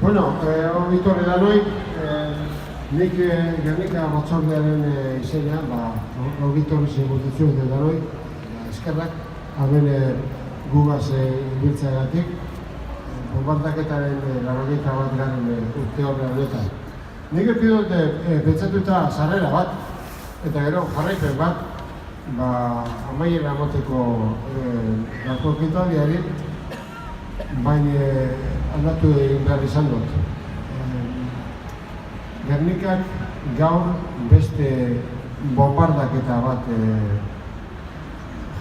Ongi etorri danoi, nik Gernika batzordearen izenean, ongi etorri zebotitzu eta danoi, eskerrak, hemen gugaz biltzeagatik, bombardaketaren 81. urte horre honetan. Nik ekidu pentsatuta sarrera bat, eta gero jarraipen bat, amaiera emoteko gako ekitaldiari, baina aldatu egin behar izan dut. Gernikak gaur beste bombardaketa bat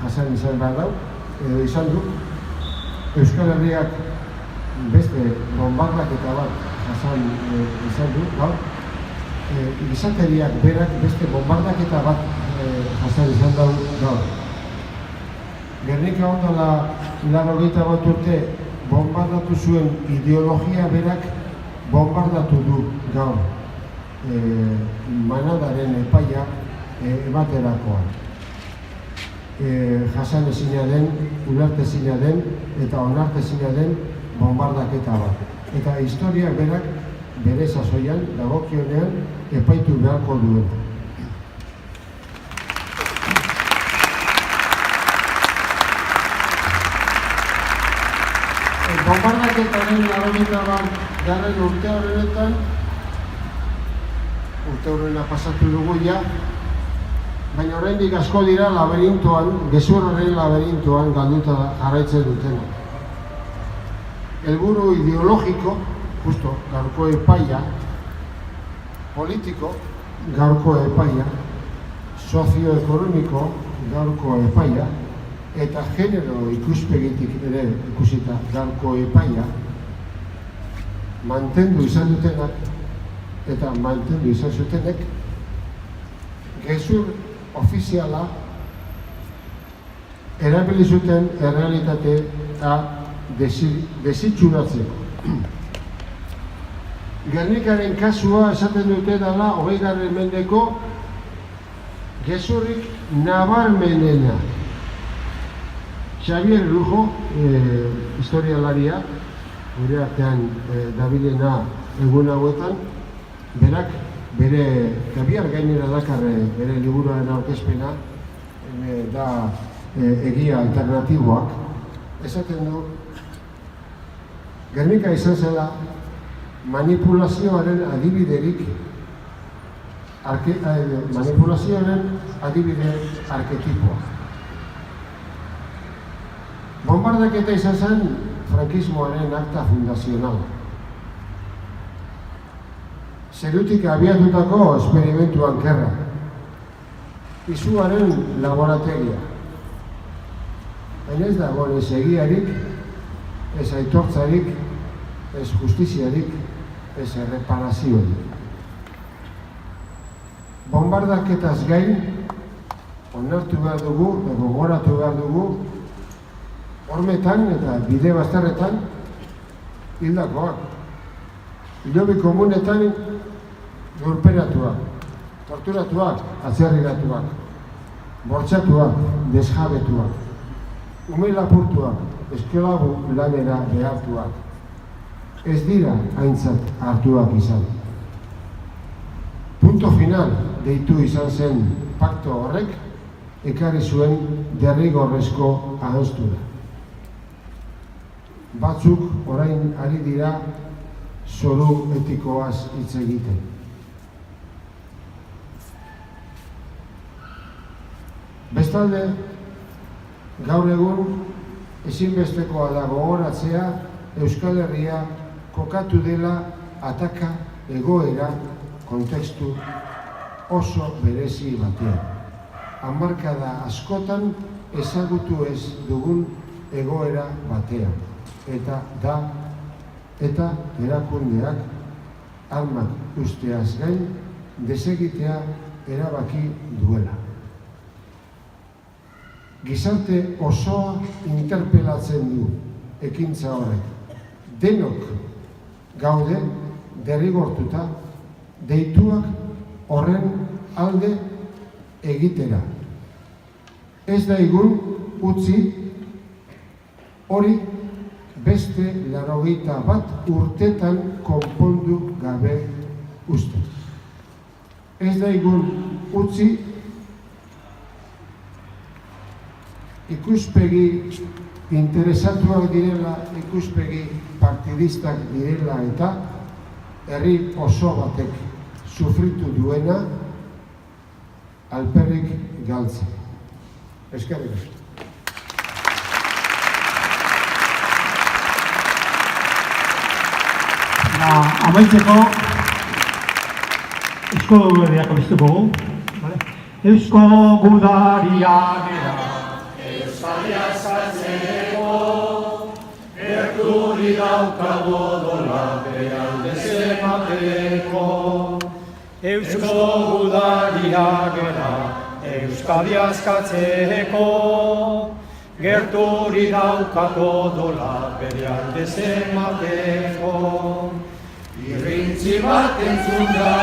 jasan izan behar dau, edo izan du. Euskal Herriak beste bombardaketa bat jasan izan du, gaur. Gizateriak berak beste bombardaketa bat jasan izan dau gaur. Gernika ondala 81 urte bombardatu zuen ideologia berak bombardatu du gaur manadaren epaia ematerakoan. Jasan ezina den, ulertezina den eta onartezina den bombardaketa bat. Eta historiak berak bere sasoian, dagokionean, epaitu beharko duen. Bombardaketaren 81. urte horretan, urte horrena pasatu dugu ja, baina oraindik asko dira laberintoan, gezurraren laberintoan galduta jarraitzen dutena. Helburu ideologiko, justo, gaurko epaia, politiko, gaurko epaia, sozioekonomiko, gaurko epaia, eta genero ikuspegitik ere ikusita gaurko epaia mantendu izan dutenak eta mantendu izan zutenek gezur ofiziala erabili zuten errealitate eta desitxuratzeko. Gernikaren kasua esaten dute dela 20. mendeko gezurrik nabarmenena. Xavier Lujo, historialaria, gure artean dabilena egun hauetan, berak bere kabiar gainera dakar bere liburuaren aurkezpena da egia alternatiboak. Esaten du, Gernika izan zela manipulazioaren adibiderik, manipulazioaren adibide arketipoa. Bombardaketa izan zen frankismoaren akta fundazionala. Zerutik abiatutako esperimentuan gerra. Izuaren laborategia. Baina ez dago ez egiarik, ez aitortzarik, ez justiziarik, ez erreparaziorik. Bombardaketaz gain, onartu behar dugu, gogoratu behar dugu, hormetan eta bide bazterretan hildakoak. Hilobi komunetan lurperatuak, torturatuak, atzerriratuak, bortxatuak, desjabetuak, ume lapurtuak, eskolabu lanera behartuak. Ez dira aintzat hartuak izan. Punto final deitu izan zen pakto horrek ekarri zuen derrigorrezko adostura. Batzuk orain ari dira zoru etikoaz hitz egiten. Bestalde, gaur egun ezinbestekoa da gogoratzea Euskal Herria kokatu dela ataka egoera kontekstu oso berezi batean. Hamarkada askotan ezagutu ez dugun egoera batean. Eta erakundeak armak usteaz gain desegitea erabaki duela. Gizarte osoa interpelatzen du ekintza horrek. Denok gaude derrigortuta deituak horren alde egitera. Ez da egun utzi hori beste 81 urtetan konpondu gabe uste. Ez daigun utzi ikuspegi interesatuak direla, ikuspegi partidistak direla eta herri oso batek sufritu duena alperrik galtzen. Eskerrik asko. Amaitzeko Eusko Gudariak abestuko gu. Eusko Gudariak Euskadi askatzeko, gerturi daukago dola behan dezemateko. Eusko Gudariak Euskadi askatzeko, gerturi daukago dola behan dezemateko. Irrintzi bat entzun da,